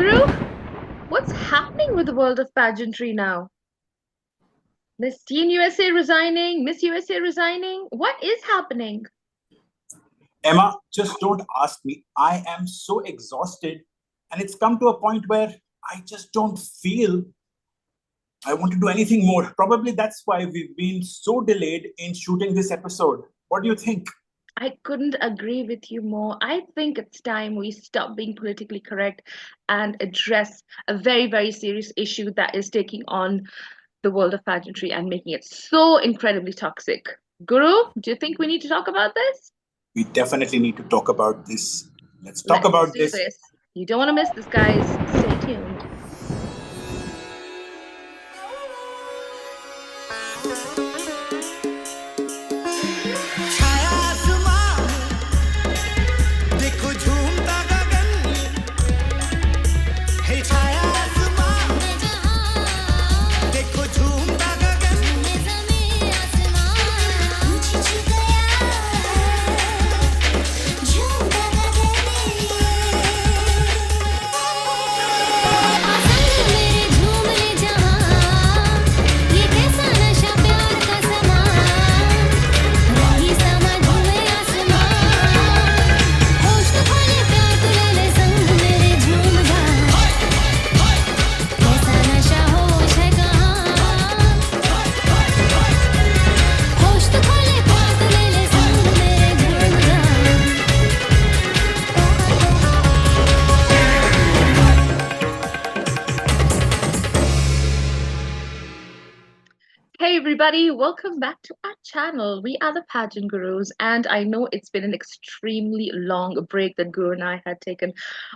Guru, what's happening with the world of pageantry now? Miss Teen USA resigning, Miss USA resigning. What is happening? Emma, just don't ask me. I am so exhausted, and it's come to a point where I just don't feel I want to do anything more. Probably that's why we've been so delayed in shooting this episode. What do you think? I couldn't agree with you more. I think it's time we stop being politically correct and address a very, very serious issue that is taking on the world of pageantry and making it so incredibly toxic. Guru, do you think we need to talk about this? We definitely need to talk about this. Let's talk Let's about do this. this. You don't want to miss this, guys. Stay tuned. Hey everybody, welcome back to our channel. We are the Pageant Gurus, and I know it's been an extremely long break that Guru and I had taken,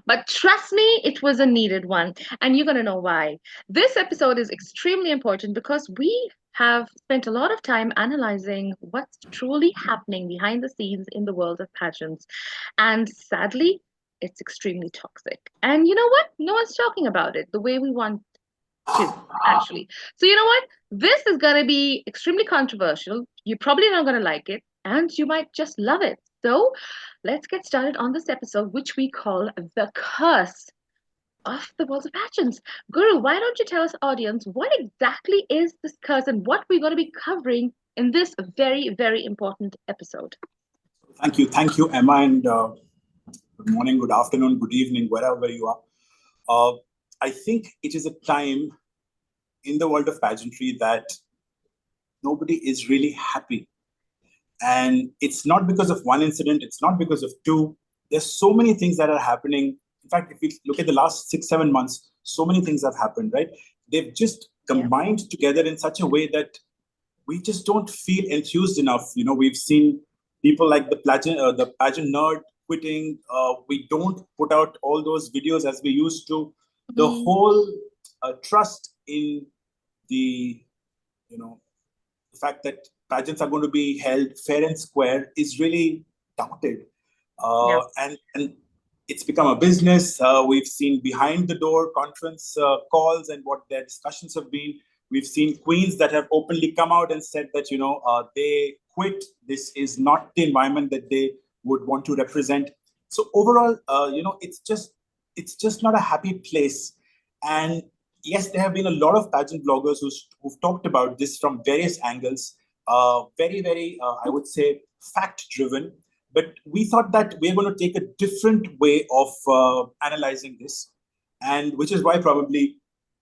but trust me, it was a needed one, and you're gonna know why. This episode is extremely important because we have spent a lot of time analyzing what's truly happening behind the scenes in the world of pageants, and sadly, it's extremely toxic. And you know what? No one's talking about it the way we want to, actually. So, you know what? This is going to be extremely controversial. You're probably not going to like it, and you might just love it. So, let's get started on this episode, which we call The Curse of the World of Pageants. Guru, why don't you tell us, audience, what exactly is this curse and what we're going to be covering in this very, very important episode? Thank you, Emma, and good morning, good afternoon, good evening, wherever you are. I think it is a time in the world of pageantry that nobody is really happy. And it's not because of one incident, it's not because of two. There's so many things that are happening. In fact, if we look at the last 6-7 months, so many things have happened, right? They've just combined together in such a way that we just don't feel enthused enough. You know, we've seen people like the pageant nerd quitting. We don't put out all those videos as we used to. The whole trust in the fact that pageants are going to be held fair and square is really doubted. And it's become a business. We've seen behind the door conference calls and what their discussions have been. We've seen queens that have openly come out and said that, they quit. This is not the environment that they would want to represent. So overall, it's just not a happy place. And yes, there have been a lot of pageant bloggers who've talked about this from various angles, very, very, I would say, fact-driven. But we thought that we're going to take a different way of analyzing this, and which is why probably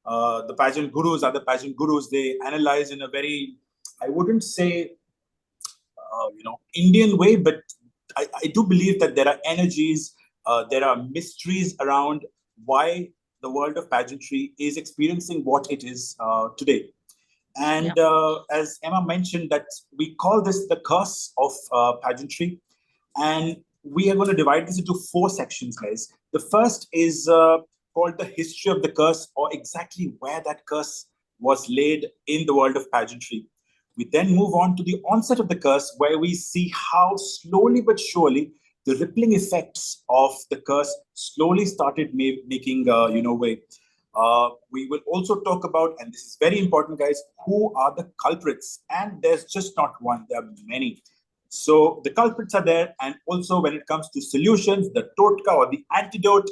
the pageant gurus are the pageant gurus. They analyze in a very, I wouldn't say, Indian way, but I do believe that there are energies, there are mysteries around why the world of pageantry is experiencing what it is today. And as Emma mentioned, that we call this the curse of pageantry. And we are going to divide this into 4 sections, guys. The first is called the history of the curse, or exactly where that curse was laid in the world of pageantry. We then move on to the onset of the curse, where we see how slowly but surely the rippling effects of the curse slowly started making way. We will also talk about, and this is very important, guys, who are the culprits. And there's just not one, there are many. So the culprits are there. And also when it comes to solutions, the totka or the antidote,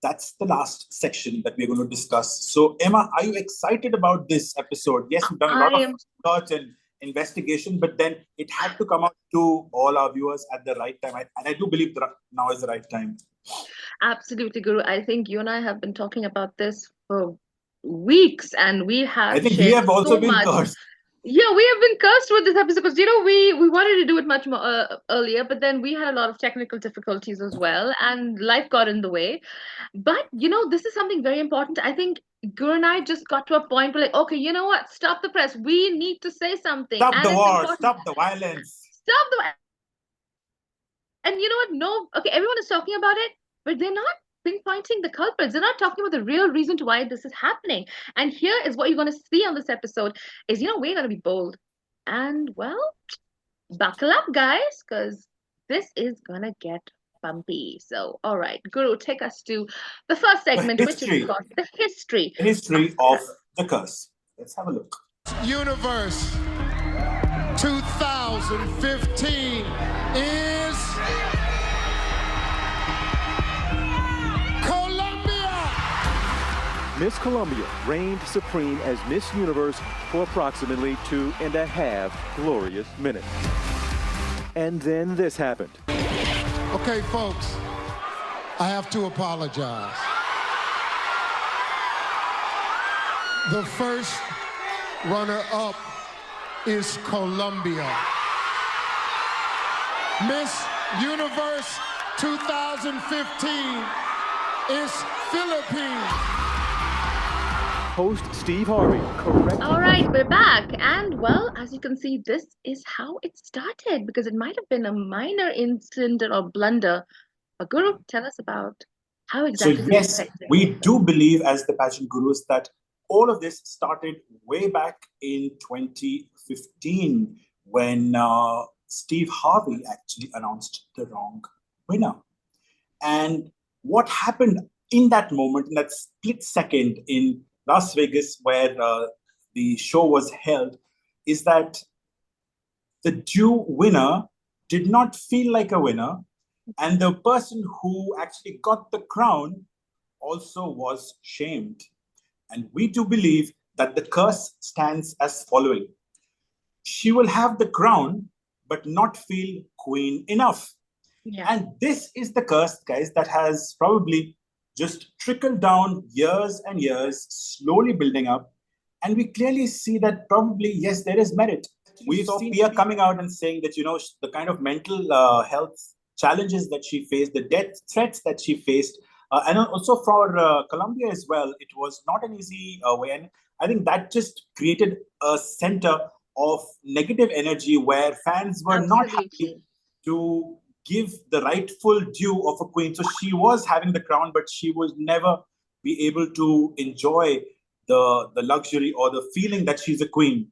that's the last section that we're going to discuss. So, Emma, are you excited about this episode? Yes, we've done a lot I of am. research and investigation, but then it had to come out to all our viewers at the right time. And I do believe that now is the right time. Absolutely, Guru. I think you and I have been talking about this for weeks, and we I have think we shared have also so been much. cursed. Yeah, we have been cursed with this episode because we wanted to do it much more earlier, but then we had a lot of technical difficulties as well, and life got in the way. But this is something very important. I think Guru and I just got to a point where, like, okay, you know what? Stop the press. We need to say something, Stop and the it's war, important. stop the violence. Stop the. And you know what? No, okay, everyone is talking about it, but they're not pinpointing the culprits. They're not talking about the real reason to why this is happening. And here is what you're going to see on this episode: is we're going to be bold, and well, buckle up, guys, because this is gonna get bumpy. So, all right, Guru, take us to the first The segment, which is, of history, course, the history the of history the of curse. the curse. Let's have a look. Universe 2015 is Colombia. Miss Columbia reigned supreme as Miss Universe for approximately 2.5 glorious minutes. And then this happened. Okay, folks, I have to apologize. The first runner-up is Colombia. Miss Universe 2015 is Philippines. Host Steve Harvey corrected. All right, we're back. And well, as you can see, this is how it started because it might have been a minor incident or blunder. But Guru, tell us about how So, exactly this is yes, affecting. we do believe as the pageant gurus that all of this started way back in 2015 when Steve Harvey actually announced the wrong winner. And what happened in that moment, in that split second in Las Vegas, where the show was held, is that the due winner did not feel like a winner, and the person who actually got the crown also was shamed. And we do believe that the curse stands as following: she will have the crown, but not feel queen enough. Yeah. And this is the curse, guys, that has probably just trickled down years and years, slowly building up. And we clearly see that probably, yes, there is merit. We saw Pia coming out and saying that, the kind of mental health challenges that she faced, the death threats that she faced, and also for Colombia as well, it was not an easy way. And I think that just created a center of negative energy where fans were not happy Absolutely. to give the rightful due of a queen. So she was having the crown, but she would never be able to enjoy the luxury or the feeling that she's a queen.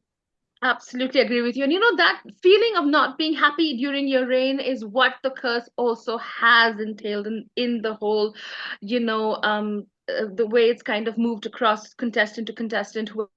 Absolutely agree with you. And that feeling of not being happy during your reign is what the curse also has entailed in the whole, the way it's kind of moved across contestant to contestant who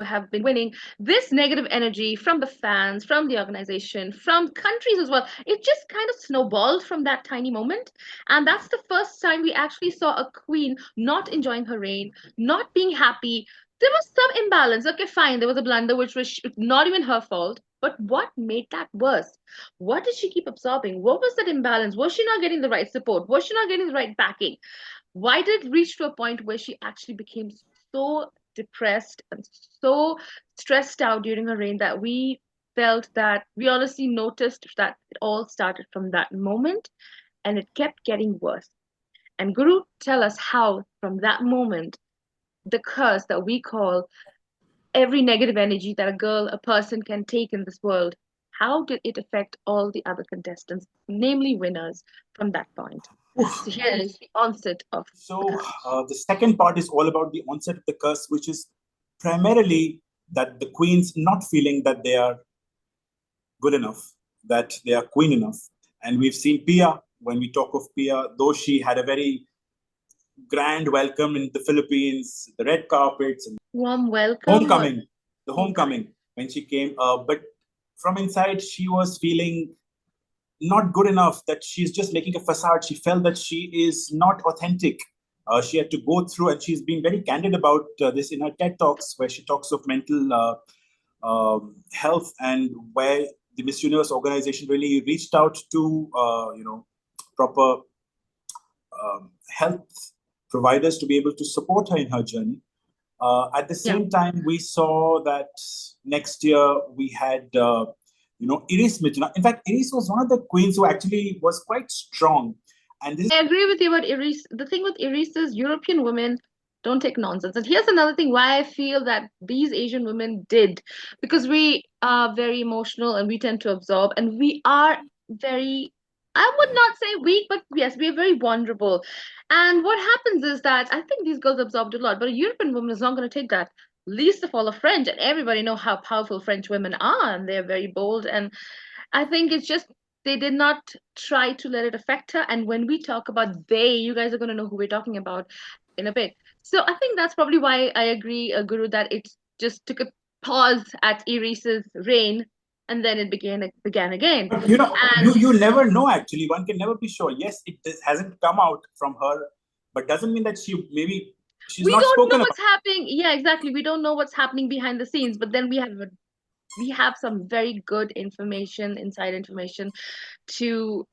have been winning. This negative energy from the fans, from the organization, from countries as well, it just kind of snowballed from that tiny moment. And that's the first time we actually saw a queen not enjoying her reign, not being happy. There was some imbalance. Okay, fine, there was a blunder which was not even her fault. But what made that worse? What did she keep absorbing? What was that imbalance? Was she not getting the right support? Was she not getting the right backing? Why did it reach to a point where she actually became so depressed and so stressed out during her reign that we felt that we honestly noticed that it all started from that moment and it kept getting worse. And Guru, tell us how from that moment the curse that we call every negative energy that a girl, a person can take in this world, how did it affect all the other contestants, namely winners, from that point? So Oof. here is the onset of the So curse. the second part is all about the onset of the curse, which is primarily that the queens not feeling that they are good enough, that they are queen enough. And we've seen Pia, when we talk of Pia, though she had a very grand welcome in the Philippines, the red carpets, and Warm welcome. the homecoming when she came. But from inside, she was feeling not good enough, that she's just making a facade. She felt that she is not authentic. She had to go through, and she's been very candid about this in her TED Talks, where she talks of mental health, and where the Miss Universe organization really reached out to, proper health providers to be able to support her in her journey. At the Yeah. same time, we saw that next year we had, Iris Mituna. In fact, Iris was one of the queens who actually was quite strong. And this I agree with you about Iris. The thing with Iris is European women don't take nonsense. And here's another thing why I feel that these Asian women did, because we are very emotional and we tend to absorb, and we are very, I would not say weak, but yes, we are very vulnerable. And what happens is that I think these girls absorbed a lot, but a European woman is not going to take that. Least of all a French, and everybody know how powerful French women are, and they're very bold. And I think it's just they did not try to let it affect her. And when we talk about they, you guys are going to know who we're talking about in a bit. So I think that's probably why I agree, Guru, that it just took a pause at Iris's reign, and then it began again. But And you never know. Actually, one can never be sure. Yes, hasn't come out from her, but doesn't mean that she's we not don't know spoken what's about. happening. Yeah, exactly. We don't know what's happening behind the scenes, but then we have some very good information, inside information to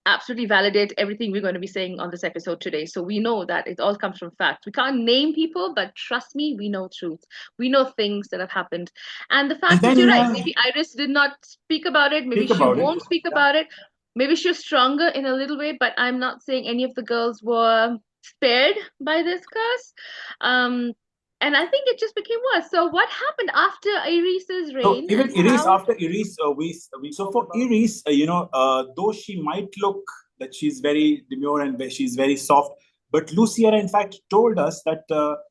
absolutely validate everything we're going to be saying on this episode today. So we know that it all comes from facts. We can't name people, but trust me, we know truth. We know things that have happened. And the And fact is, then you're right. Maybe Iris did not speak about it. Maybe speak she about it. won't speak Yeah. about it. Maybe she's stronger in a little way, but I'm not saying any of the girls were spared by this curse. Um, and I think it just became worse. So what happened after Iris's So reign even and Iris, how? after Iris, we so for Iris, though she might look that she's very demure and she's very soft, but Luciera, in fact, told us that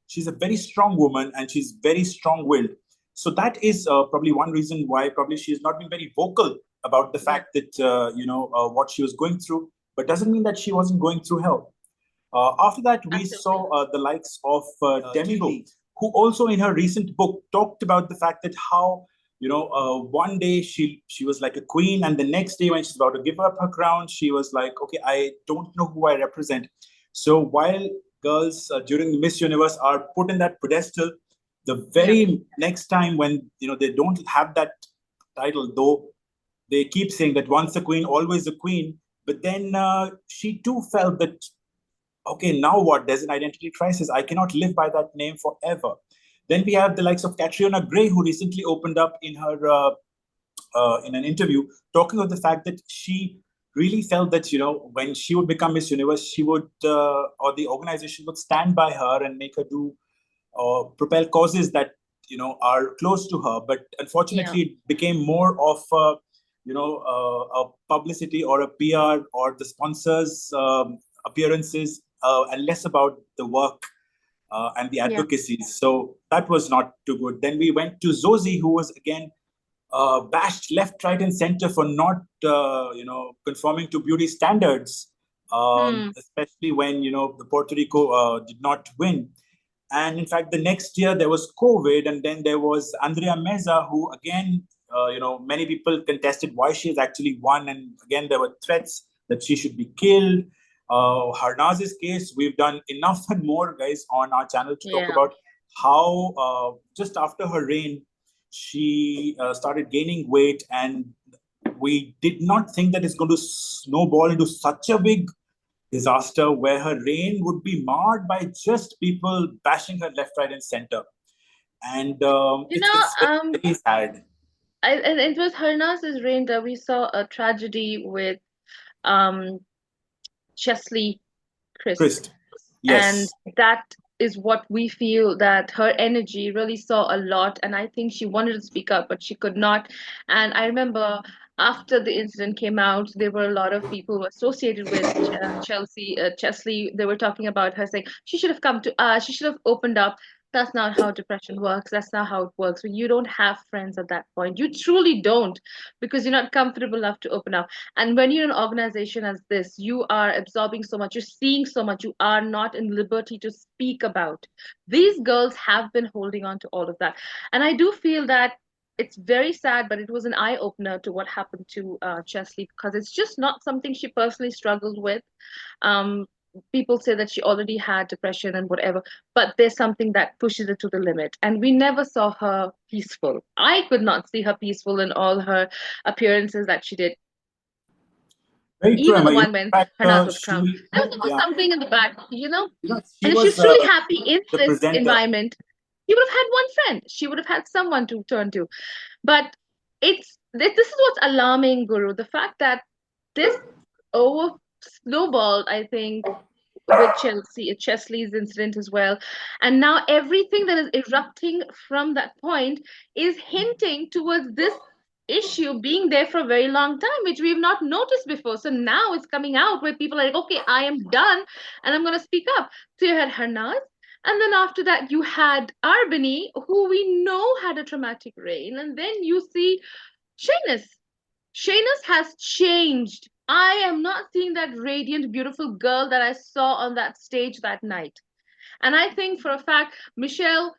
she's a very strong woman and she's very strong-willed. So that is probably one reason why probably she has not been very vocal about the Yeah, fact that what she was going through, but doesn't mean that she wasn't going through hell. After that, we absolutely. saw the likes of Demi, who also in her recent book talked about the fact that how one day she was like a queen, and the next day when she's about to give up her crown, she was like, okay, I don't know who I represent. So while girls during the Miss Universe are put in that pedestal, the Yeah, very next time when they don't have that title, though they keep saying that once a queen, always a queen. But then she too felt that, okay, now what? There's an identity crisis. I cannot live by that name forever. Then we have the likes of Catriona Gray, who recently opened up in her in an interview, talking about the fact that she really felt that when she would become Miss Universe, she would or the organization would stand by her and make her do propel causes that are close to her. But yeah, unfortunately, it became more of a publicity or a PR or the sponsors' appearances, and less about the work and the yeah. advocacy. So that was not too good. Then we went to Zosie, who was again bashed left, right, and center for not, conforming to beauty standards, Hmm. especially when the Puerto Rico did not win. And in fact, the next year there was COVID, and then there was Andrea Meza, who again, many people contested why she has actually won, and again there were threats that she should be killed. Harnaz's case, we've done enough and more, guys, on our channel to talk Yeah. about how just after her reign, she started gaining weight, and we did not think that it's going to snowball into such a big disaster where her reign would be marred by just people bashing her left, right, and center. And You know, it's very sad. and it was Harnas's reign that we saw a tragedy with um Chesley Christ. Christ. And Yes. that is what we feel that her energy really saw a lot. And I think she wanted to speak up, but she could not. And I remember after the incident came out, there were a lot of people associated with Chesley. They were talking about her saying she should have come to us, she should have opened up. That's not how depression works. That's not how it works. When you don't have friends at that point, you truly don't, because you're not comfortable enough to open up. And when you're in an organization as this, you are absorbing so much, you're seeing so much, you are not in liberty to speak about. These girls have been holding on to all of that. And I do feel that it's very sad, but it was an eye opener to what happened to Chesley, because it's just not something she personally struggled with. Um, People say that she already had depression and whatever, but there's something that pushes it to the limit. And we never saw her peaceful. I could not see her peaceful in all her appearances that she did. Very true, Even Emma. the You know, one when in fact, Hernaz was crowned. she, There was always yeah, something in the back, you know? she And if she was was truly happy in the this presenter. environment, she would have had one friend. She would have had someone to turn to. But this is what's alarming, Guru. The fact that this over snowballed, I think, with Chesley's incident as well. And now everything that is erupting from that point is hinting towards this issue being there for a very long time, which we've not noticed before. So now it's coming out where people are like, okay, I am done and I'm going to speak up. So you had Harnaz. And then after that, you had Arbany, who we know had a traumatic reign. And then you see Shayness. Shayness has changed. I am not seeing that radiant, beautiful girl that I saw on that stage that night. And I think for a fact, Michelle,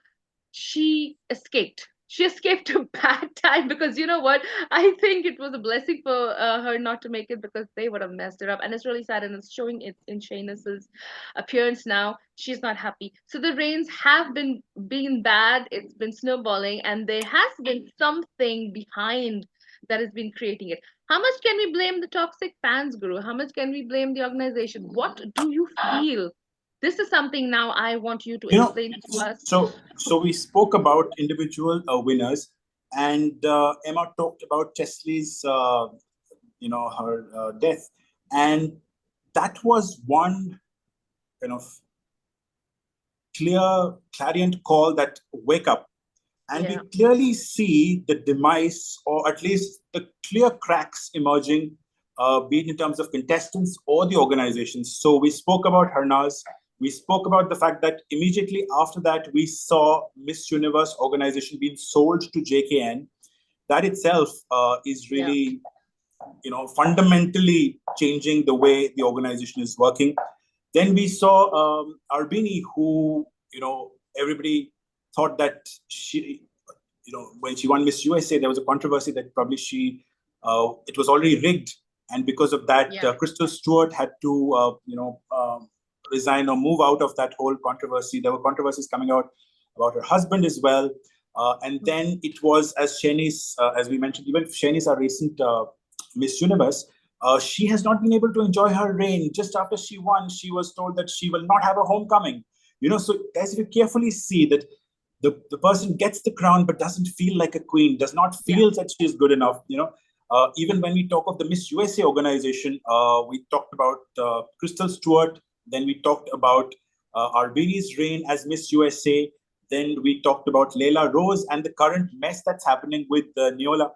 she escaped. She escaped a bad time, because you know what? I think it was a blessing for her not to make it, because they would have messed it up. And it's really sad, and it's showing it in Shayness's appearance now. She's not happy. So the rains have been bad. It's been snowballing, and there has been something behind that has been creating it. How much can we blame the toxic fans, Guru? How much can we blame the organization? What do you feel? This is something now I want you to You know, explain to us. so we spoke about individual winners, and Emma talked about Chesley's, her death, and that was one kind of clarion call that wake up. And we Yeah. clearly see the demise, or at least the clear cracks emerging, be it in terms of contestants or the organizations. So we spoke about Harnaz. We spoke about the fact that immediately after that, we saw Miss Universe organization being sold to JKN. That itself is Yeah. really, fundamentally changing the way the organization is working. Then we saw Arbini, who, everybody thought that she, when she won Miss USA, there was a controversy that probably it was already rigged. And because of that, Yeah. Crystal Stewart had to, resign or move out of that whole controversy. There were controversies coming out about her husband as well. And then it was, as Shanice, as we mentioned, even Shanice, our recent Miss Universe, she has not been able to enjoy her reign. Just after she won, she was told that she will not have a homecoming. So as you carefully see that the person gets the crown but doesn't feel like a queen, does not feel that she is good enough. Even when we talk of the Miss USA organization, we talked about Crystal Stewart, then we talked about Arbini's reign as Miss USA, then we talked about Leila Rose and the current mess that's happening with Neola,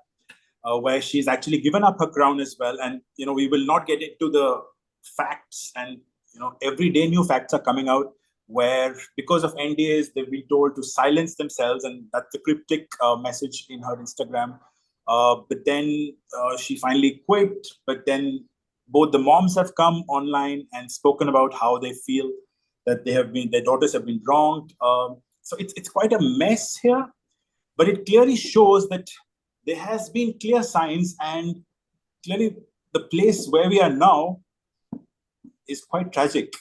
where she's actually given up her crown as well. And we will not get into the facts, and every day new facts are coming out where, because of NDAs, they've been told to silence themselves, and that's the cryptic message in her Instagram. But then she finally quit. But then both the moms have come online and spoken about how they feel that their daughters have been wronged. So it's quite a mess here, but it clearly shows that there has been clear signs, and clearly the place where we are now is quite tragic.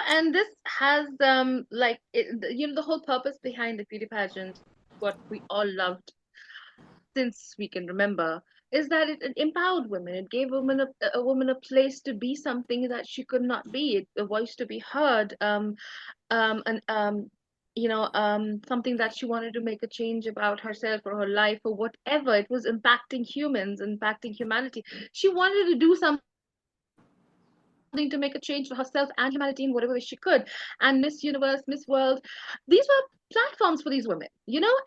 And this has the whole purpose behind the beauty pageant, what we all loved since we can remember, is that it empowered women. It gave a woman a place to be something that she could not be, a voice to be heard, and something that she wanted to make a change about herself or her life or whatever. It was impacting humans, impacting humanity. She wanted to do something to make a change for herself and humanity in whatever way she could. And Miss Universe, Miss World, these were platforms for these women,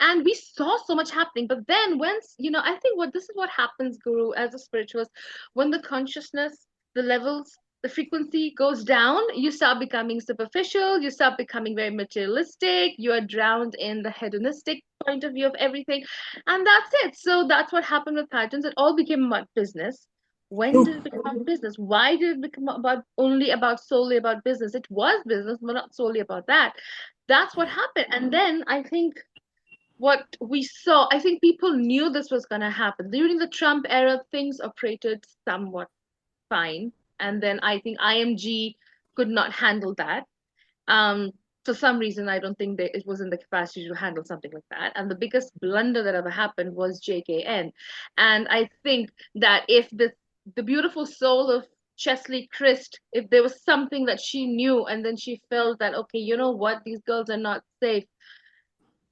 and we saw so much happening. But then once, I think this is what happens, Guru, as a spiritualist, when the consciousness, the levels, the frequency goes down, you start becoming superficial, you start becoming very materialistic, you are drowned in the hedonistic point of view of everything, and that's it. So that's what happened with pageants. It all became about business. When did it become business? Why did it become solely about business? It was business, but not solely about that. That's what happened. And then I think what we saw, I think people knew this was going to happen. During the Trump era, things operated somewhat fine. And then I think IMG could not handle that. Um, for some reason, I don't think it was in the capacity to handle something like that. And the biggest blunder that ever happened was JKN. And I think that if the beautiful soul of Chesley Christ, if there was something that she knew and then she felt that, okay, you know what, these girls are not safe,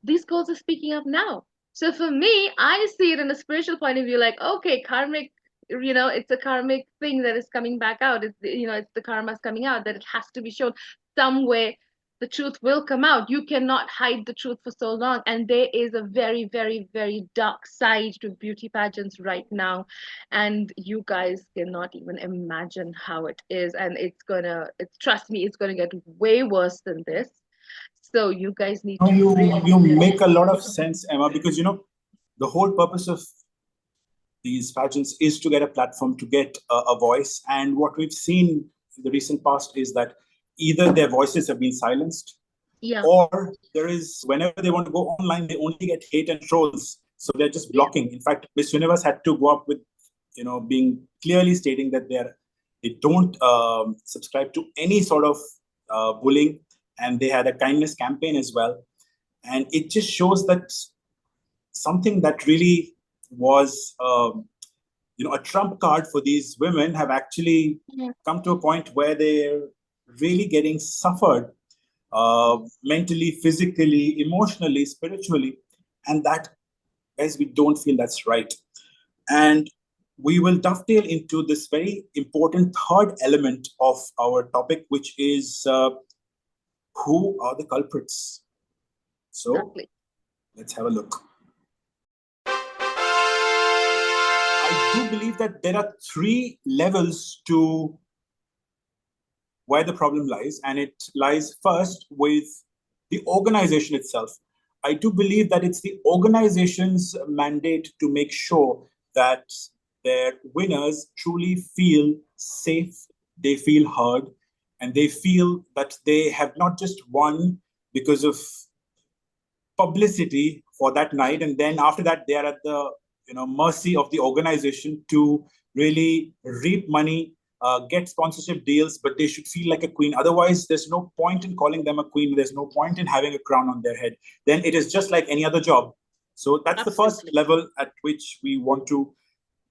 these girls are speaking up now. So for me, I see it in a spiritual point of view, like, okay, karmic, it's a karmic thing that is coming back out. It's the karma's coming out, that it has to be shown some way. The truth will come out. You cannot hide the truth for so long. And there is a very, very, very dark side to beauty pageants right now. And you guys cannot even imagine how it is. And trust me, it's gonna get way worse than this. So you guys need No, to you make a lot of sense, Emma, because the whole purpose of these pageants is to get a platform, to get a voice. And what we've seen in the recent past is that either their voices have been silenced, yeah, or there is, whenever they want to go online, they only get hate and trolls. So they're just blocking. In fact, Miss Universe had to go up with, being clearly stating that they don't subscribe to any sort of bullying, and they had a kindness campaign as well. And it just shows that something that really was, a trump card for these women have actually come to a point where they're really getting suffered mentally, physically, emotionally, spiritually. And that, guys, we don't feel that's right. And we will dovetail into this very important third element of our topic, which is who are the culprits? So exactly. Let's have a look. I do believe that there are three levels to where the problem lies, and it lies first with the organization itself. I do believe that it's the organization's mandate to make sure that their winners truly feel safe, they feel heard, and they feel that they have not just won because of publicity for that night, and then after that they are at the mercy of the organization to really reap money, get sponsorship deals, but they should feel like a queen. Otherwise, there's no point in calling them a queen. There's no point in having a crown on their head. Then it is just like any other job. So that's Absolutely. the first level at which we want to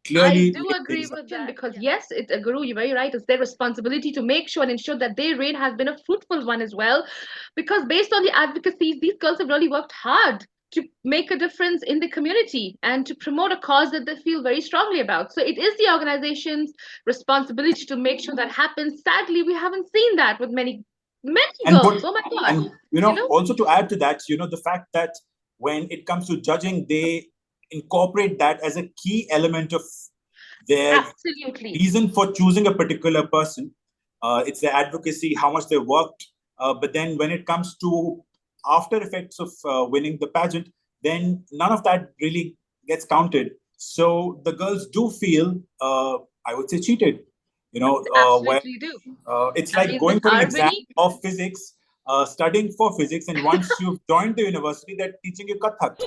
clearly. I do agree with that because yes, Guru, you're very right. It's their responsibility to make sure and ensure that their reign has been a fruitful one as well. Because based on the advocacies, these girls have really worked hard to make a difference in the community and to promote a cause that they feel very strongly about. So it is the organization's responsibility to make sure that happens. Sadly, we haven't seen that with many girls. Oh my God. And also to add to that, the fact that when it comes to judging, they incorporate that as a key element of their reason for choosing a particular person. It's their advocacy, how much they worked. But then when it comes to after effects of winning the pageant, then none of that really gets counted. So the girls do feel, I would say, cheated. Absolutely do. It's like going for an exam of physics, studying for physics, and once you've joined the university, they're teaching you Kathak.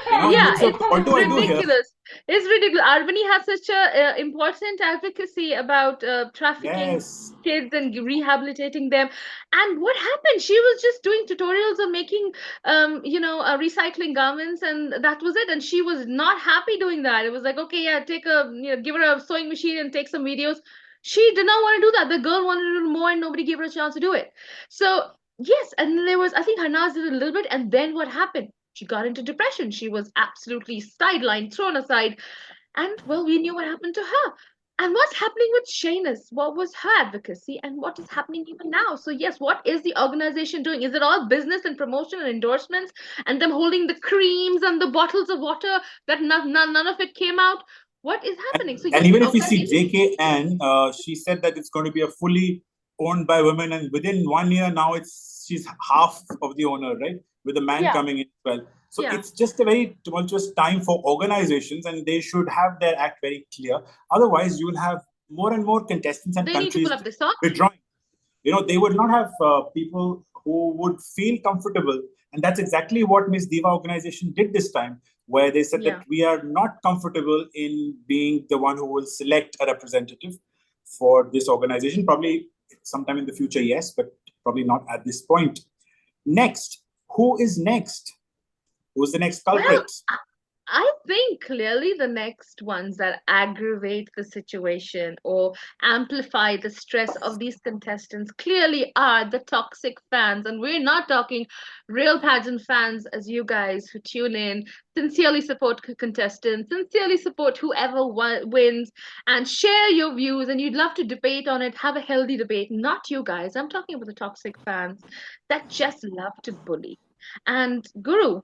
It's ridiculous. It's ridiculous. Arbani has such a important advocacy about trafficking kids and rehabilitating them. And what happened? She was just doing tutorials of making, recycling garments, and that was it. And she was not happy doing that. It was like, okay, yeah, give her a sewing machine and take some videos. She did not want to do that. The girl wanted to do more, and nobody gave her a chance to do it. So yes, and there was, I think Harnaz did a little bit, and then what happened? She got into depression. She was absolutely sidelined, thrown aside. And well, we knew what happened to her. And what's happening with Shayna's? What was her advocacy and what is happening even now? So yes, what is the organization doing? Is it all business and promotion and endorsements and them holding the creams and the bottles of water that none of it came out? What is happening? And even if we see JKN, she said that it's going to be a fully owned by women, and within 1 year now she's half of the owner, right? With a man coming in as well. So it's just a very tumultuous time for organizations, and they should have their act very clear. Otherwise, you will have more and more contestants and countries withdrawing. they would not have people who would feel comfortable. And that's exactly what Miss Diva organization did this time, where they said that we are not comfortable in being the one who will select a representative for this organization. Probably sometime in the future, yes, but probably not at this point. Next, who is next? Who's the next culprit? Well, I think clearly the next ones that aggravate the situation or amplify the stress of these contestants clearly are the toxic fans. And we're not talking real pageant fans as you guys who tune in, sincerely support contestants, sincerely support whoever wins, and share your views. And you'd love to debate on it, have a healthy debate. Not you guys. I'm talking about the toxic fans that just love to bully. And Guru,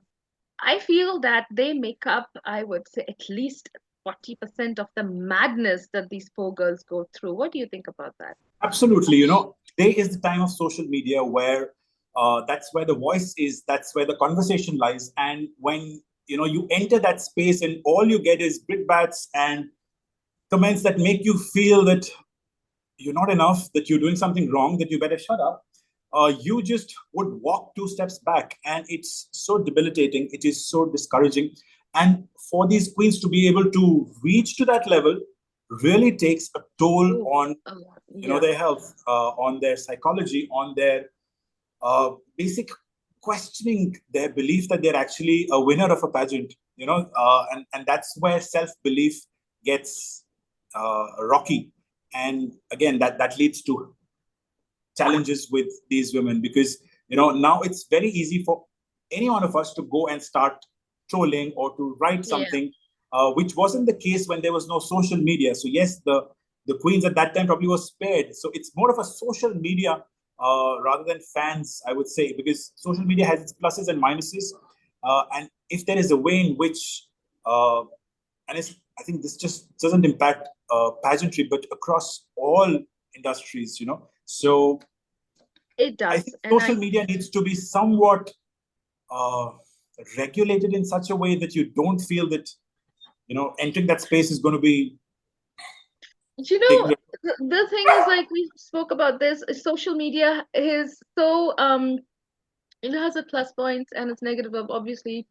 I feel that they make up, I would say, at least 40% of the madness that these poor girls go through. What do you think about that? Absolutely. Today is the time of social media where that's where the voice is, that's where the conversation lies. And when, you enter that space and all you get is brickbats and comments that make you feel that you're not enough, that you're doing something wrong, that you better shut up. You just would walk 2 steps back, and it's so debilitating. It is so discouraging. And for these queens to be able to reach to that level really takes a toll on, their health, on their psychology, on their basic questioning their belief that they're actually a winner of a pageant, and that's where self-belief gets rocky. And again, that leads to challenges with these women, because now it's very easy for any one of us to go and start trolling or to write something, which wasn't the case when there was no social media. So yes, the queens at that time probably were spared. So it's more of a social media rather than fans, I would say, because social media has its pluses and minuses, and if there is a way in which I think this just doesn't impact pageantry, but across all industries, So it does. I think social media needs to be somewhat regulated in such a way that you don't feel that, entering that space is going to be. The thing is, like we spoke about this, social media is so it has its plus points and its negative, obviously.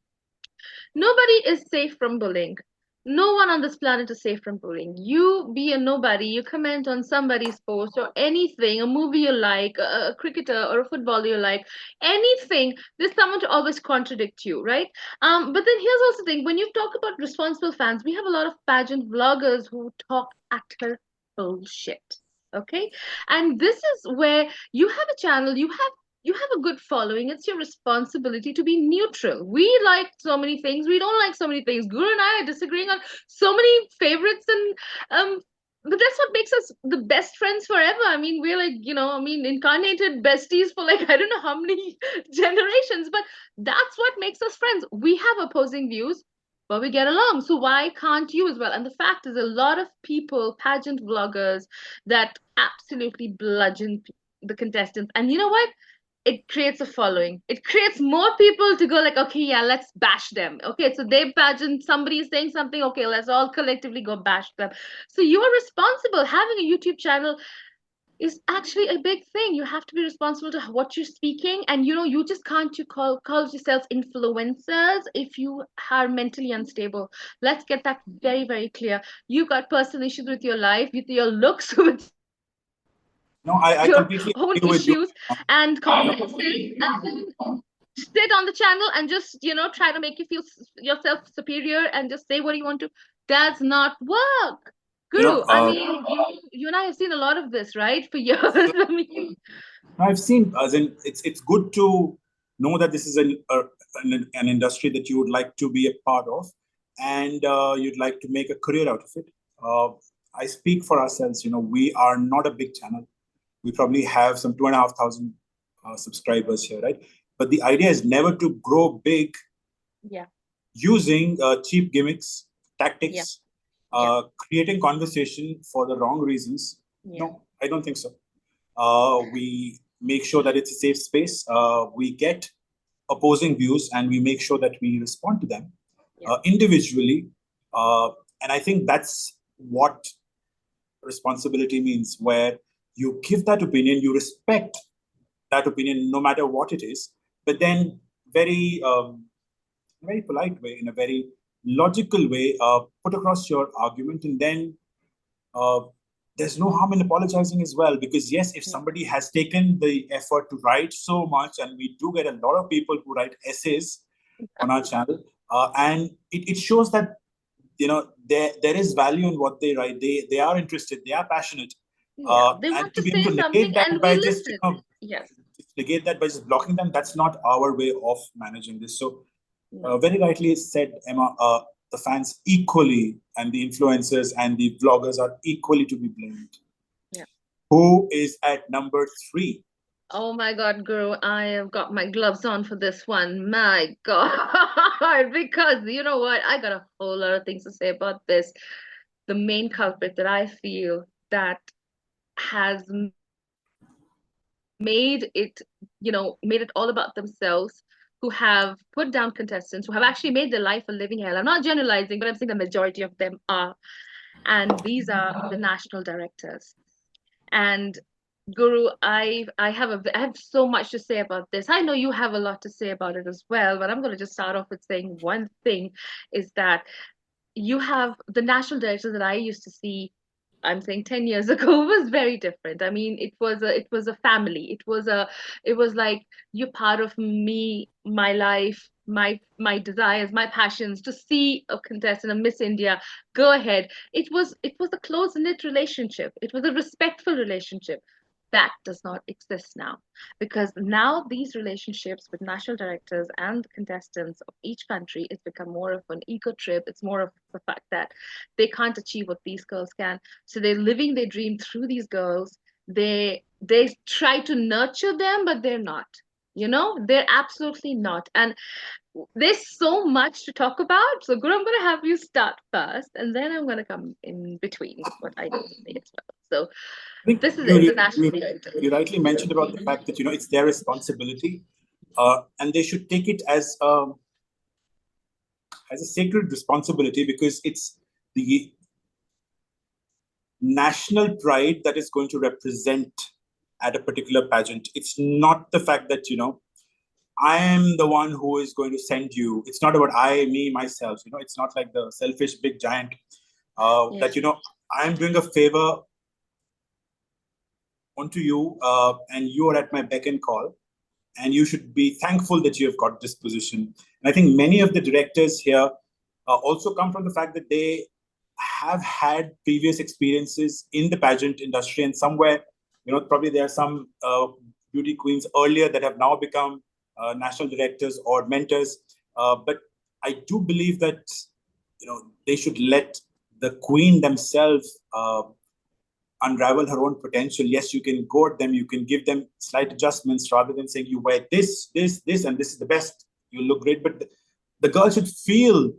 Nobody is safe from bullying. No one on this planet is safe from bullying. You be a nobody, you comment on somebody's post or anything, a movie you like, a cricketer or a footballer you like, anything, there's someone to always contradict you, right? But then here's also the thing, when you talk about responsible fans, we have a lot of pageant vloggers who talk utter bullshit. Okay? And this is where you have a channel, you have a good following. It's your responsibility to be neutral. We like so many things, we don't like so many things. Guru and I are disagreeing on so many favorites, and but that's what makes us the best friends forever. I mean, we're like, incarnated besties for like I don't know how many generations, but that's what makes us friends. We have opposing views, but we get along. So why can't you as well? And the fact is, a lot of people, pageant vloggers, that absolutely bludgeon the contestants. And you know what? It creates a following. It creates more people to go like, okay, yeah, let's bash them. Okay, so they pageant, somebody is saying something, okay, let's all collectively go bash them. So you are responsible. Having a YouTube channel is actually a big thing. You have to be responsible to what you're speaking, and you just can't call yourselves influencers if you are mentally unstable. Let's get that very, very clear. You got personal issues with your life, with your looks, with I your completely own agree with you. issues and complexes, and then sit on the channel and just try to make you feel yourself superior and just say what you want to. Does not work. Guru, I mean, you and I have seen a lot of this, right, for years. I mean, I've seen, as in, it's good to know that this is an industry that you would like to be a part of, and you'd like to make a career out of it. I speak for ourselves. We are not a big channel. We probably have some 2,500 subscribers here, right? But the idea is never to grow big using cheap gimmicks, tactics, creating conversation for the wrong reasons. No, I don't think so. We make sure that it's a safe space. We get opposing views and we make sure that we respond to them individually. And I think that's what responsibility means, where you give that opinion, you respect that opinion, no matter what it is, but then very, very polite way, in a very logical way, put across your argument, and then uh, there's no harm in apologizing as well. Because yes, if somebody has taken the effort to write so much, and we do get a lot of people who write essays on our channel, and it shows that there is value in what they write. They are interested, they are passionate, Yeah, they and want to to be able say to something negate that and we by just listen. Yes. negate that by just blocking them, that's not our way of managing this. So No. very rightly said, Emma. The fans equally, and the influencers and the vloggers are equally to be blamed. Yeah. Who is at number 3? Oh my God, Guru, I have got my gloves on for this one. My God, because you know what? I got a whole lot of things to say about this. The main culprit that I feel that has made it, made it all about themselves, who have put down contestants, who have actually made their life a living hell. I'm not generalizing, but I'm saying the majority of them are. And these are the national directors. And Guru, I have so much to say about this. I know you have a lot to say about it as well, but I'm going to just start off with saying one thing is that you have the national directors that I used to see, I'm saying 10 years ago, was very different. I mean, it was a family. It was like you're part of me, my life, my desires, my passions. To see a contestant, a Miss India, go ahead. It was a close-knit relationship. It was a respectful relationship. That does not exist now, because now these relationships with national directors and contestants of each country, it's become more of an ego trip. It's more of the fact that they can't achieve what these girls can, so they're living their dream through these girls. They try to nurture them, but they're not, they're absolutely not. And there's so much to talk about, so Guru, I'm going to have you start first, and then I'm going to come in between with what I need to say as well. So I think this is you, the national director. you rightly mentioned about the fact that it's their responsibility, and they should take it as a sacred responsibility, because it's the national pride that is going to represent at a particular pageant. It's not the fact that I am the one who is going to send you. It's not about I, me, myself. It's not like the selfish big giant that I am doing a favor onto you, and you are at my beck and call, and you should be thankful that you have got this position. And I think many of the directors here also come from the fact that they have had previous experiences in the pageant industry, and somewhere, probably there are some beauty queens earlier that have now become national directors or mentors. But I do believe that they should let the queen themselves unravel her own potential. Yes, you can go at them, you can give them slight adjustments, rather than saying you wear this, and this is the best, you look great. But the girl should feel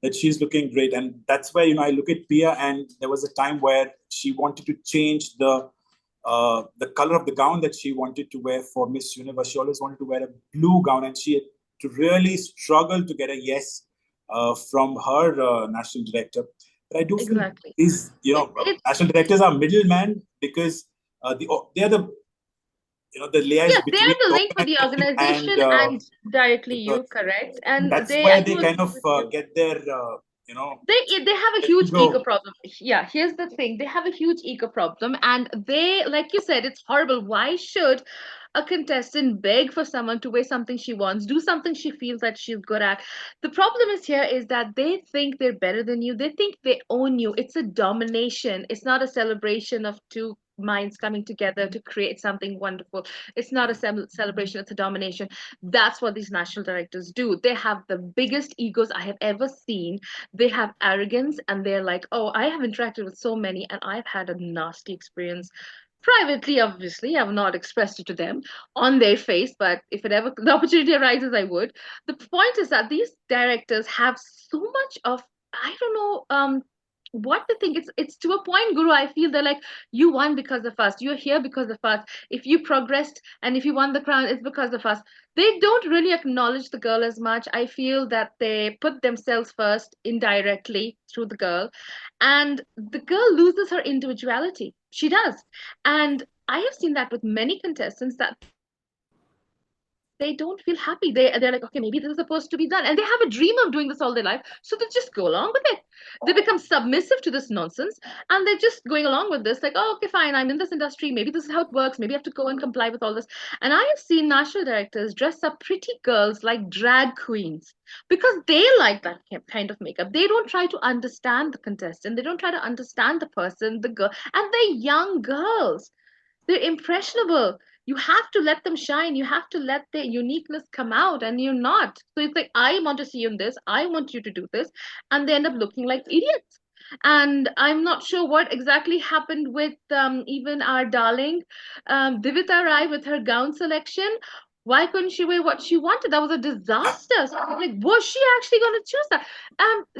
that she's looking great. And that's where, I look at Pia, and there was a time where she wanted to change the color of the gown that she wanted to wear for Miss Universe. She always wanted to wear a blue gown, and she had to really struggle to get a yes from her national director. But I do feel Exactly. these, national directors are middlemen, because they are the the layers Yes, they between are the the link for the organization organization and directly the girl. you, correct? And That's they where they totally kind of agree with you. get their They have a their huge ego ego. problem. Yeah, here's the thing. They have a huge ego problem, and they, like you said, it's horrible. Why should a contestant beg for someone to wear something she wants, do something she feels that she's good at? The problem is here is that they think they're better than you. They think they own you. It's a domination. It's not a celebration of two minds coming together to create something wonderful. It's not a celebration, it's a domination. That's what these national directors do. They have the biggest egos I have ever seen. They have arrogance, and they're like, oh, I have interacted with so many and I've had a nasty experience privately. Obviously, I've not expressed it to them on their face, but if it ever the opportunity arises, I would. The point is that these directors have so much of, I don't know, what to think. It's to a point, Guru, I feel they're like, you won because of us, you're here because of us. If you progressed and if you won the crown, it's because of us. They don't really acknowledge the girl as much. I feel that they put themselves first indirectly through the girl, and the girl loses her individuality. She does. And I have seen that with many contestants that they don't feel happy. They're like, okay, maybe this is supposed to be done, and they have a dream of doing this all their life, so they just go along with it. They become submissive to this nonsense, and they're just going along with this, like, oh, okay, fine, I'm in this industry. Maybe this is how it works. Maybe I have to go and comply with all this. And I have seen national directors dress up pretty girls like drag queens because they like that kind of makeup. They don't try to understand the contestant. They don't try to understand the person, the girl, and they're young girls. They're impressionable. You have to let them shine. You have to let their uniqueness come out, and you're not. So it's like, I want to see you in this. I want you to do this. And they end up looking like idiots. And I'm not sure what exactly happened with even our darling Divita Rai with her gown selection. Why couldn't she wear what she wanted? That was a disaster. So I'm like, was she actually going to choose that?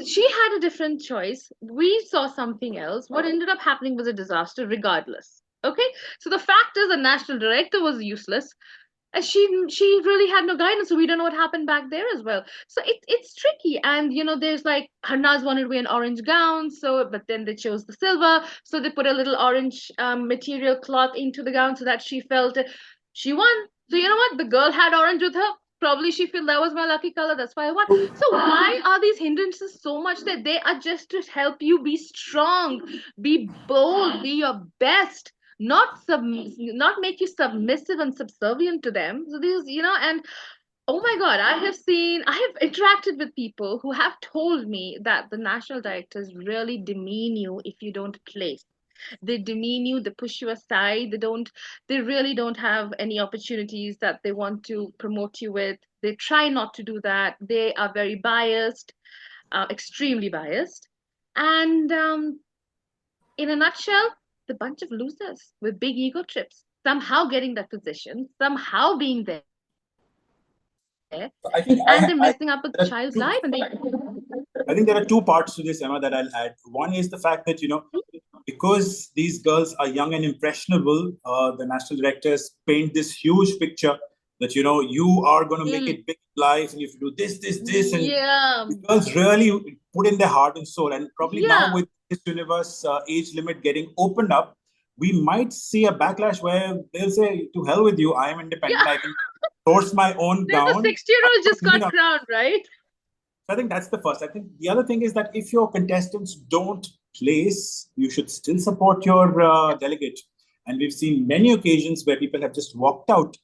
She had a different choice. We saw something else. What ended up happening was a disaster, regardless. Okay, so the fact is, the national director was useless. And she really had no guidance, so we don't know what happened back there as well. So it's tricky, and there's like Harnaz wanted to wear an orange gown, so but then they chose the silver, so they put a little orange material cloth into the gown so that she felt it. She won. So you know what? The girl had orange with her. Probably she feel that was my lucky color. That's why I won. So why are these hindrances so much that they are just to help you be strong, be bold, be your best, not make you submissive and subservient to them. So these, and oh my god, I have interacted with people who have told me that the national directors really demean you if you don't place. They demean you, they push you aside, they really don't have any opportunities that they want to promote you with. They try not to do that. They are very biased, extremely biased. And in a nutshell, the bunch of losers with big ego trips, somehow getting that position, somehow being there, and they're messing up a child's life. And they, I think there are two parts to this, Emma, that I'll add. One is the fact that, because these girls are young and impressionable, the national directors paint this huge picture that, you are going to make it big in life and you have to do this. And yeah, the girls really put in their heart and soul. And probably now yeah, with this universe age limit getting opened up, we might see a backlash where they'll say, to hell with you, I am independent. yeah. I can source my own There's a gown. 60-year-old just You got know, crowned, right? I think that's the first. I think the other thing is that if your contestants don't place, you should still support your delegate. And we've seen many occasions where people have just walked out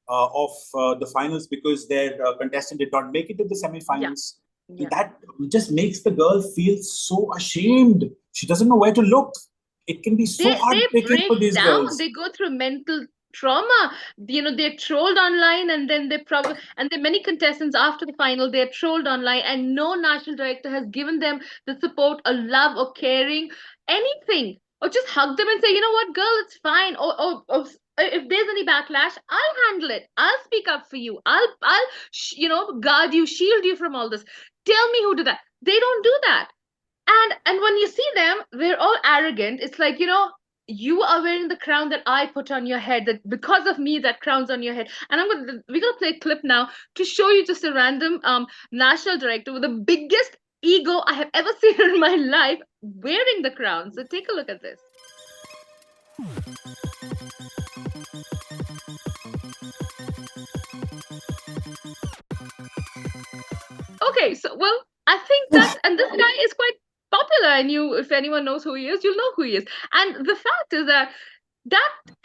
of the finals because their contestant did not make it to the Yeah, semifinals. And yeah. that just makes the girl feel so ashamed. She doesn't know where to look. It can be so They heartbreaking break for these down. girls. They go through mental trauma. They're trolled online, and then they probably, and then many contestants after the final, they're trolled online, and no national director has given them the support or love or caring, anything, or just hug them and say, you know what, girl, it's fine. Or if there's any backlash, I'll handle it. I'll speak up for you. I'll guard you, shield you from all this. Tell me who did that. They don't do that. And when you see them, they're all arrogant. It's like, you are wearing the crown that I put on your head, that because of me that crown's on your head. And we're gonna play a clip now to show you just a random national director with the biggest ego I have ever seen in my life wearing the crown. So take a look at this. Okay, so well, I think that, and this guy is quite popular, and if anyone knows who he is, you'll know who he is. And the fact is that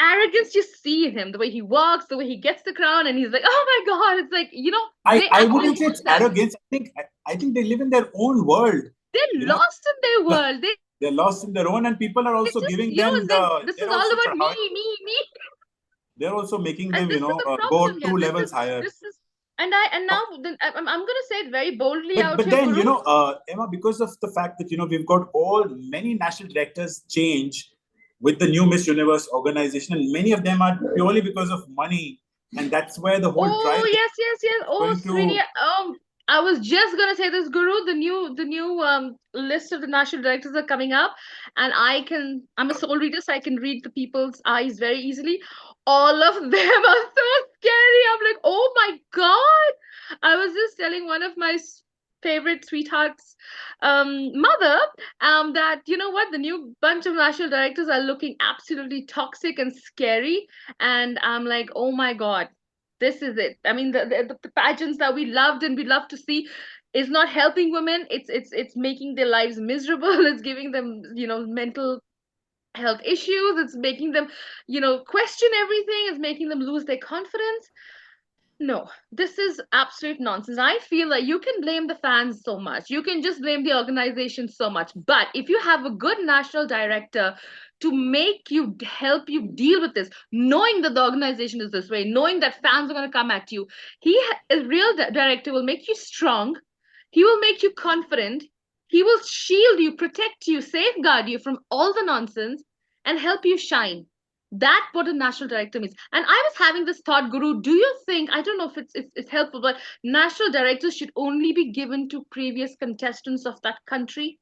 arrogance you see in him, the way he walks, the way he gets the crown, and he's like, oh my god, it's like, they I actually wouldn't say want it's that. arrogance. I think they live in their own world. They're You know, lost in their world. they're lost in their own, and people are They also just, giving them and then this is they're all also about me, trying, me. they're also making And them, this is the go problem here. 2 levels higher. This is, and now I'm gonna say it very boldly out But here, then, Guru. Emma, because of the fact that, we've got many national directors change with the new Miss Universe organization, and many of them are purely because of money. And that's where the whole trial Oh is yes. Oh, going sweetie. to. I was just gonna say this, Guru. The new list of the national directors are coming up, and I'm a soul reader, so I can read the people's eyes very easily. All of them are so scary. I'm like, oh my god. I was just telling one of my favorite sweethearts mother, that you know what, the new bunch of national directors are looking absolutely toxic and scary, and I'm like, oh my God, this is it. I mean, the pageants that we loved and we love to see is not helping women. It's making their lives miserable. It's giving them, mental health issues. It's making them, question everything. It's making them lose their confidence. No, this is absolute nonsense. I feel like you can blame the fans so much. You can just blame the organization so much. But if you have a good national director to help you deal with this, knowing that the organization is this way, knowing that fans are going to come at you, a real director will make you strong. He will make you confident. He will shield you, protect you, safeguard you from all the nonsense and help you shine. That's what a national director means. And I was having this thought, Guru, do you think, I don't know if it's helpful, but national directors should only be given to previous contestants of that country?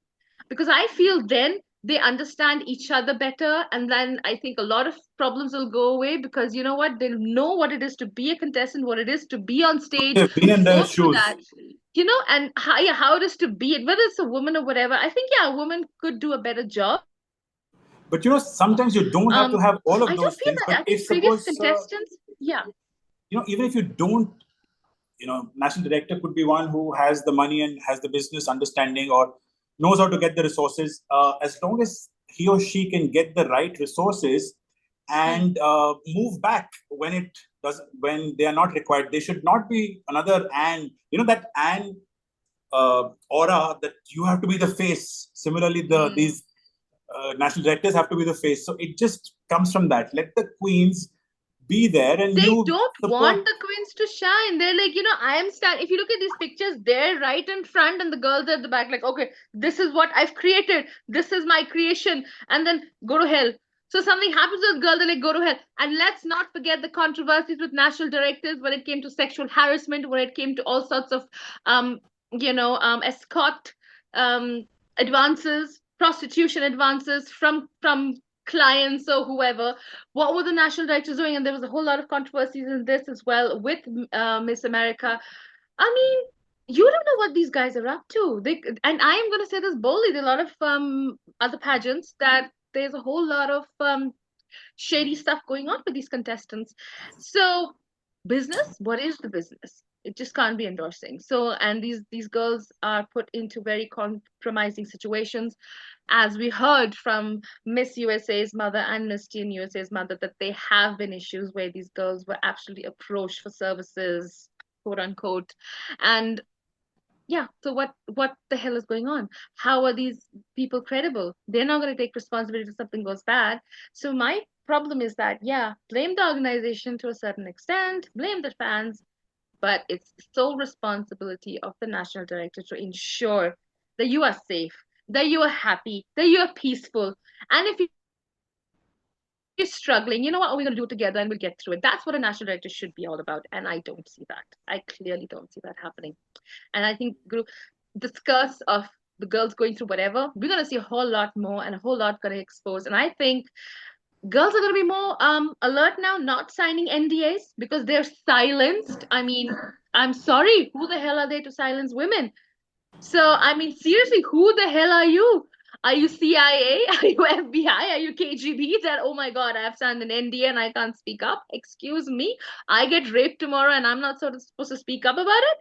Because I feel then they understand each other better. And then I think a lot of problems will go away because you know what? They'll know what it is to be a contestant, what it is to be on stage, They've been in go their through shoes. that, and how it is to be it, whether it's a woman or whatever. I think, yeah, a woman could do a better job. But sometimes you don't have to have all of I do those feel things. that But I if think previous suppose, contestants, yeah. even if you don't, national director could be one who has the money and has the business understanding or knows how to get the resources. As long as he or she can get the right resources and move back when they are not required, they should not be another that aura that you have to be the face. Similarly, these national directors have to be the face. So it just comes from that. Let the queens be there and They you don't support. want the queens to shine. They're like, I am if you look at these pictures, they're right in front and the girls are at the back, like, okay, this is what I've created. This is my creation. And then go to hell. So something happens to the girl, they're like, go to hell. And let's not forget the controversies with national directors when it came to sexual harassment, when it came to all sorts of escort advances, prostitution advances from clients or whoever. What were the national directors doing? And there was a whole lot of controversies in this as well with Miss America. I mean, you don't know what these guys are up to. And I am going to say this boldly. There are a lot of other pageants that there's a whole lot of shady stuff going on with these contestants. So business, what is the business? It just can't be endorsing. So, and these girls are put into very compromising situations, as we heard from Miss USA's mother and Miss Teen USA's mother, that there have been issues where these girls were actually approached for services, quote unquote. And yeah, so what the hell is going on? How are these people credible? They're not going to take responsibility if something goes bad. So my problem is that, yeah, blame the organization to a certain extent, blame the fans, but it's the sole responsibility of the national director to ensure that you are safe, that you are happy, that you are peaceful. And if you're struggling, you know what, we're going to do it together and we'll get through it. That's what a national director should be all about. And I don't see that. I clearly don't see that happening. And I think the curse of the girls going through whatever, we're going to see a whole lot more and a whole lot going to expose. And I think girls are going to be more alert now, not signing NDAs because they're silenced. I mean, I'm sorry, who the hell are they to silence women? So, I mean, seriously, who the hell are you? Are you CIA? Are you FBI? Are you KGB? That, oh my God, I have signed an NDA and I can't speak up. Excuse me. I get raped tomorrow and I'm not supposed to speak up about it.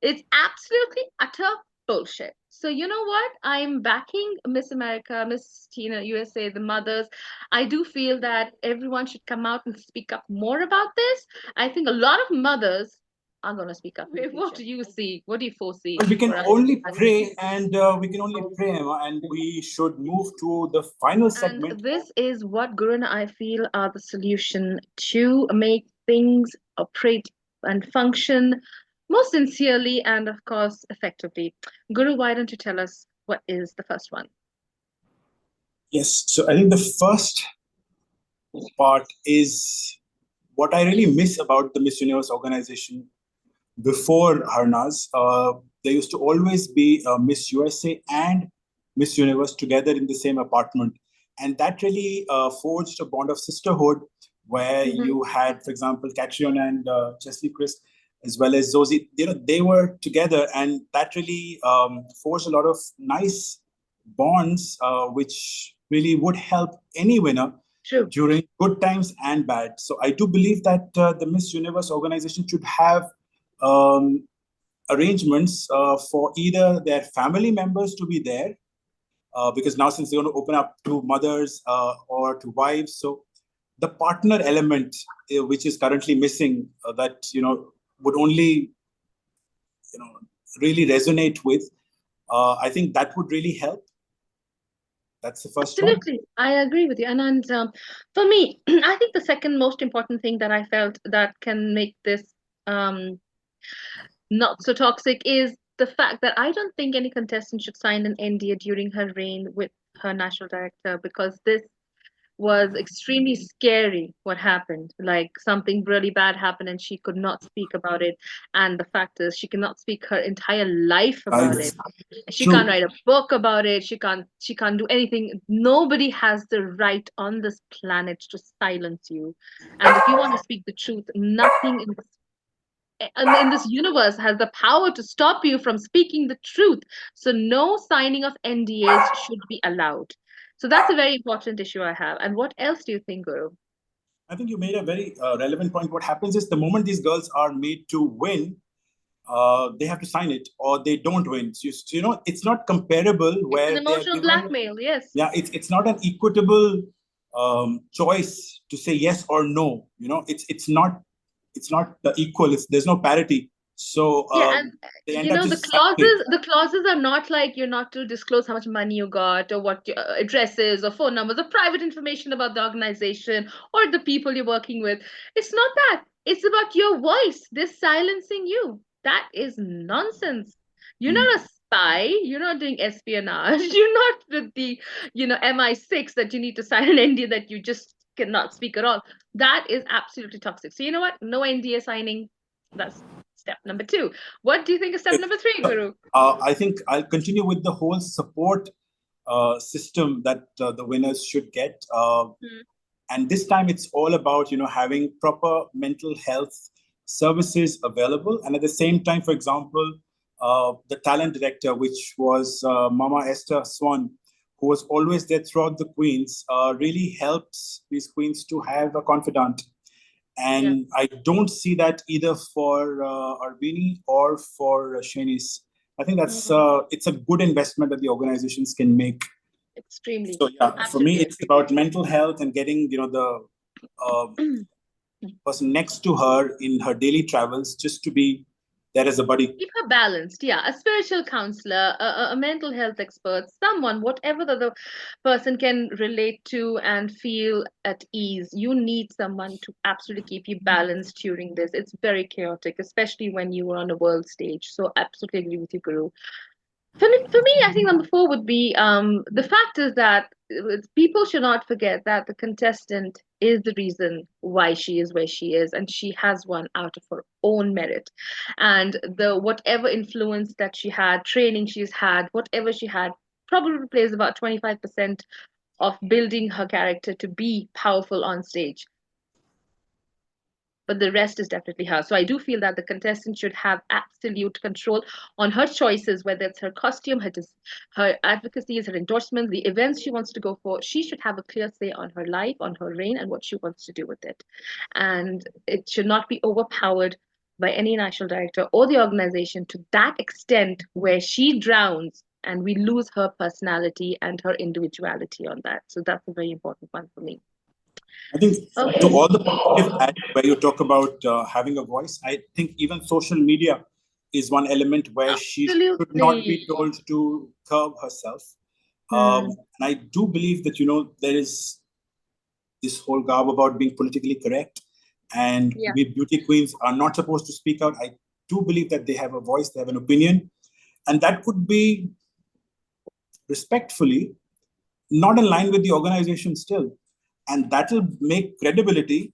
It's absolutely utter bullshit. So you know what? I'm backing Miss America, Miss Tina USA, the mothers. I do feel that everyone should come out and speak up more about this. I think a lot of mothers are going to speak up. What do you see? What do you foresee? Well, we can only pray, and Emma, and we should move to the final segment. And this is what Guru and I feel are the solution to make things operate and function most sincerely and, of course, effectively. Guru, why don't you tell us what is the first one? Yes, so I think the first part is what I really miss about the Miss Universe organization. Before Harnaz, there used to always be Miss USA and Miss Universe together in the same apartment. And that really forged a bond of sisterhood where you had, for example, Catriona and Chesley Chris. as well as Zosie, they were together, and that really forged a lot of nice bonds, which really would help any winner True. during good times and bad. So I do believe that the Miss Universe organization should have um, arrangements for either their family members to be there, because now since they're going to open up to mothers or to wives, so the partner element, which is currently missing, that would only really resonate with. I think that would really help. That's the first one. Absolutely, I agree with you. And for me, I think the second most important thing that I felt that can make this um, not so toxic is the fact that I don't think any contestant should sign an NDA during her reign with her national director, because this was extremely scary what happened. Like something really bad happened and she could not speak about it. And the fact is she cannot speak her entire life about it. She can't True. write a book about it. She can't do anything. Nobody has the right on this planet to silence you. And if you want to speak the truth, nothing in this universe has the power to stop you from speaking the truth. So no signing of NDAs should be allowed. So that's a very important issue I have. And what else do you think, Guru? I think you made a very relevant point. What happens is the moment these girls are made to win, they have to sign it or they don't win. So, it's not comparable It's an where they are emotional given. blackmail, yes. Yeah, it's not an equitable choice to say yes or no. It's not equal. There's no parity. So Yeah, and they end up the just signing it. clauses are not like you're not to disclose how much money you got or what your addresses or phone numbers or private information about the organization or the people you're working with. It's not that. It's about your voice. They're silencing you. That is nonsense. You're Mm. not a spy. You're not doing espionage. You're not with the, MI6 that you need to sign an NDA that you just cannot speak at all. That is absolutely toxic. So you know what? No NDA signing. That's step number two. What do you think of step number three, Guru? I think I'll continue with the whole support system that the winners should get. And this time it's all about, having proper mental health services available. And at the same time, for example, the talent director, which was Mama Esther Swan, who was always there throughout the Queens, really helps these Queens to have a confidant. And I don't see that either for Arvini or for Shanice. I think that's it's a good investment that the organizations can make. Extremely. So yeah, for me, Absolutely it's about mental health and getting the person next to her in her daily travels just to be there as a buddy. Keep her balanced. Yeah, a spiritual counselor, a mental health expert, someone, whatever the person can relate to and feel at ease. You need someone to absolutely keep you balanced during this. It's very chaotic, especially when you are on a world stage. So absolutely agree with you, Guru. For me, I think number four would be the fact is that people should not forget that the contestant is the reason why she is where she is, and she has won out of her own merit. And the whatever influence that she had, training she's had, whatever she had, probably plays about 25% of building her character to be powerful on stage, but the rest is definitely her. So I do feel that the contestant should have absolute control on her choices, whether it's her costume, her advocacies, her endorsements, the events she wants to go for. She should have a clear say on her life, on her reign, and what she wants to do with it. And it should not be overpowered by any national director or the organization to that extent where she drowns and we lose her personality and her individuality on that. So that's a very important one for me. I think Okay. to all the positive ads where you talk about having a voice, I think even social media is one element where she should not be Absolutely. told to curb herself. Hmm. And I do believe that, there is this whole garb about being politically correct, and Yeah. we beauty queens are not supposed to speak out. I do believe that they have a voice, they have an opinion, and that could be respectfully not in line with the organization still. And that will make credibility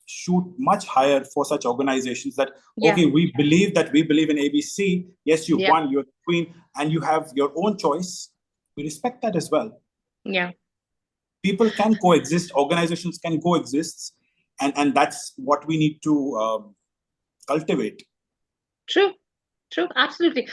shoot much higher for such organizations that, Yeah. okay, we believe in ABC. Yes, you've Yeah. won, you're the queen, and you have your own choice. We respect that as well. Yeah. People can coexist, organizations can coexist, and that's what we need to cultivate. True. True, absolutely.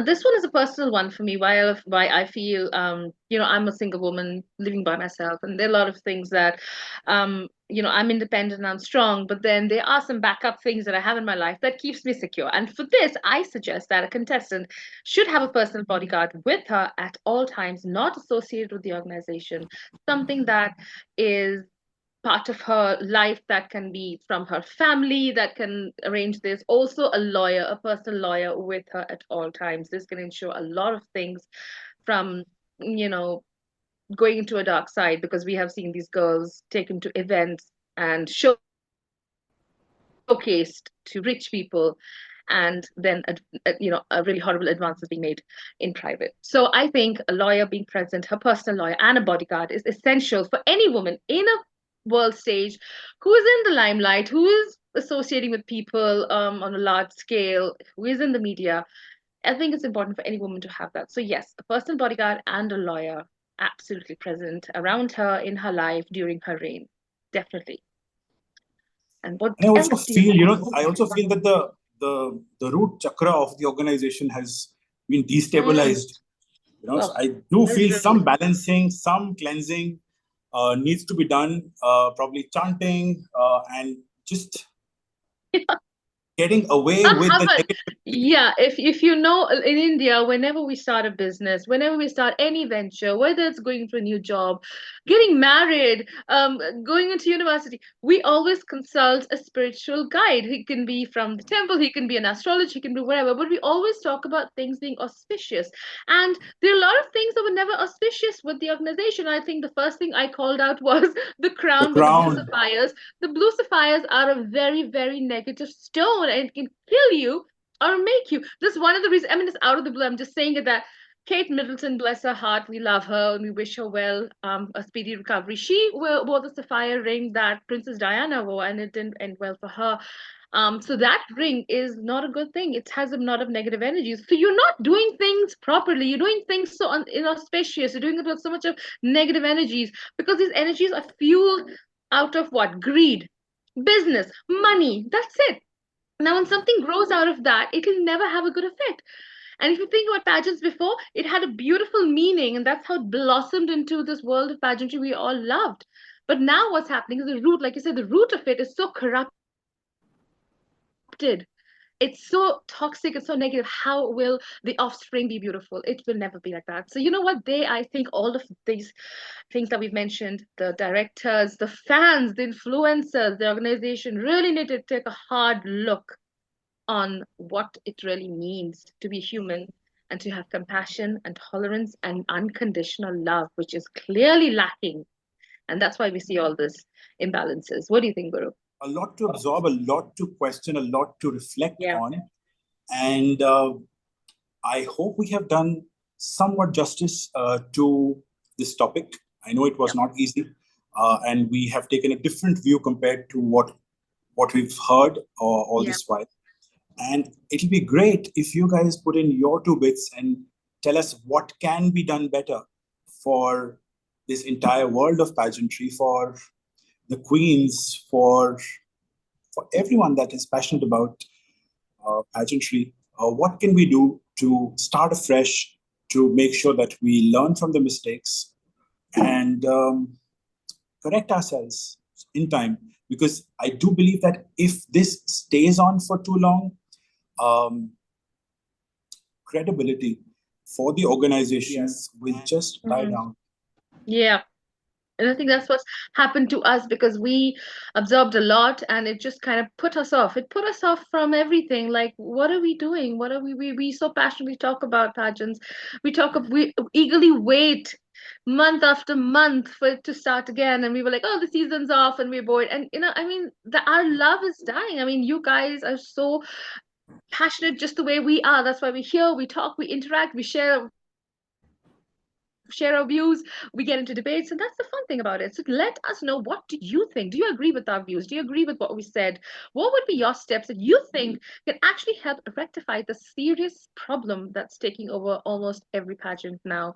This one is a personal one for me. Why I feel, I'm a single woman living by myself, and there are a lot of things that, I'm independent and I'm strong. But then there are some backup things that I have in my life that keeps me secure. And for this, I suggest that a contestant should have a personal bodyguard with her at all times, not associated with the organization. Something that is part of her life, that can be from her family, that can arrange this. Also, a lawyer, a personal lawyer with her at all times. This can ensure a lot of things from, you know, going into a dark side, because we have seen these girls taken to events and showcased to rich people, and then really horrible advances being made in private. So I think a lawyer being present, her personal lawyer and a bodyguard, is essential for any woman in a world stage who is in the limelight, who is associating with people on a large scale, who is in the media. I think it's important for any woman to have that. So yes, a personal bodyguard and a lawyer absolutely present around her in her life during her reign. Definitely. And what And I also else do you feel, think? that the root chakra of the organization has been Mm. destabilized. So Oh, I do feel some miserably. balancing, some cleansing needs to be done. Probably chanting and just getting away with How the about, negativity. yeah, if you know, in India, whenever we start a business, whenever we start any venture, whether it's going for a new job, getting married, going into university, we always consult a spiritual guide. He can be from the temple, he can be an astrologer, he can be wherever, but we always talk about things being auspicious. And there are a lot of things that were never auspicious with the organization. I think the first thing I called out was the The crown with the blue crown. sapphires. The blue sapphires are a very, very negative stone, and it can kill you or make you. This is one of the reasons. I mean, it's out of the blue. I'm just saying it, that Kate Middleton, bless her heart, we love her and we wish her well, a speedy recovery. She wore the sapphire ring that Princess Diana wore, and it didn't end well for her. So that ring is not a good thing. It has a lot of negative energies. So you're not doing things properly. You're doing things so inauspicious. You're doing it with so much of negative energies, because these energies are fueled out of what? Greed, business, money. That's it. Now, when something grows out of that, it will never have a good effect. And if you think about pageants before, it had a beautiful meaning, and that's how it blossomed into this world of pageantry we all loved. But now what's happening is the root, like you said, the root of it is so corrupted. It's so toxic, it's so negative. How will the offspring be beautiful? It will never be like that. So you know what? I think all of these things that we've mentioned, the directors, the fans, the influencers, the organization really need to take a hard look on what it really means to be human and to have compassion and tolerance and unconditional love, which is clearly lacking. And that's why we see all this imbalances. What do you think, Guru? A lot to absorb, a lot to question, a lot to reflect Yeah. on. And I hope we have done somewhat justice to this topic. I know it was Yeah. not easy, and we have taken a different view compared to what we've heard all Yeah. this while. And it'll be great if you guys put in your 2 bits and tell us what can be done better for this entire world of pageantry, for the queens, for everyone that is passionate about pageantry. What can we do to start afresh, to make sure that we learn from the mistakes and correct ourselves in time? Because I do believe that if this stays on for too long, um, credibility for the organizations will just die Mhm. down. Yeah. And I think that's what's happened to us, because we absorbed a lot and it just kind of put us off. It put us off from everything. Like, what are we doing? What are we so passionately talk about pageants. We eagerly wait month after month for it to start again. And we were like, oh, the season's off and we're bored. And, I mean, our love is dying. I mean, you guys are so passionate just the way we are. That's why we're here. We talk, we interact, we share our views, we get into debates, and that's the fun thing about it. So let us know, what do you think? Do you agree with our views? Do you agree with what we said? What would be your steps that you think can actually help rectify the serious problem that's taking over almost every pageant now?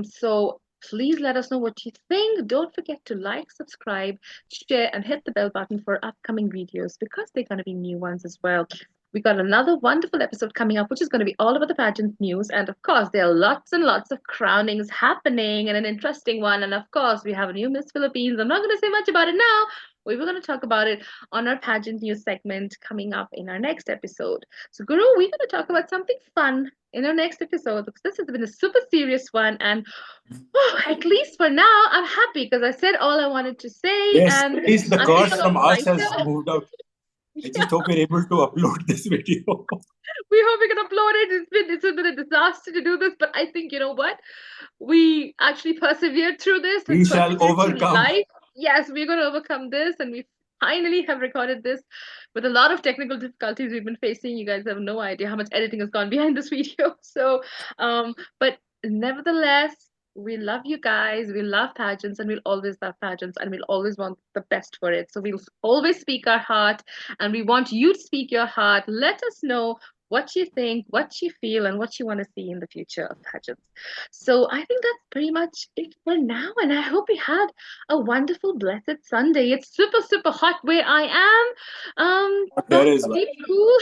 So Please let us know what you think. Don't forget to like, subscribe, share, and hit the bell button for upcoming videos because they're going to be new ones as well. We got another wonderful episode coming up, which is going to be all about the pageant news. And of course, there are lots and lots of crownings happening and an interesting one. And of course, we have a new Miss Philippines. I'm not going to say much about it now. We were going to talk about it on our pageant news segment coming up in our next episode. So, Guru, we're going to talk about something fun in our next episode because this has been a super serious one. And at least for now, I'm happy because I said all I wanted to say. Yes, And at least the I'm curse thinking from of us has lighter. moved out. I Yeah. just hope we're able to upload this video. We hope we can upload it. It's been a disaster to do this, but I think you know what? We actually persevered through this We and shall persevered through overcome. life. Yes, we're going to overcome this, and we finally have recorded this with a lot of technical difficulties we've been facing. You guys have no idea how much editing has gone behind this video. So, but nevertheless, we love you guys. We love pageants, and we'll always love pageants, and we'll always want the best for it. So we'll always speak our heart, and we want you to speak your heart. Let us know what you think, what you feel, and what you want to see in the future of pageants. So I think that's pretty much it for now. And I hope you had a wonderful, blessed Sunday. It's super, super hot where I am. There But is one. keep cool.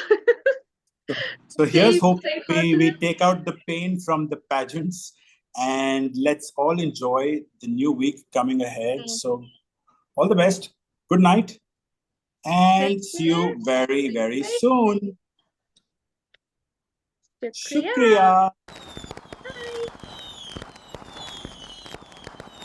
So here's hope Stay we positive. take out the pain from the pageants and let's all enjoy the new week coming ahead. So all the best. Good night Take and see care. you very, See you very later. soon. Shukriya. Shukriya.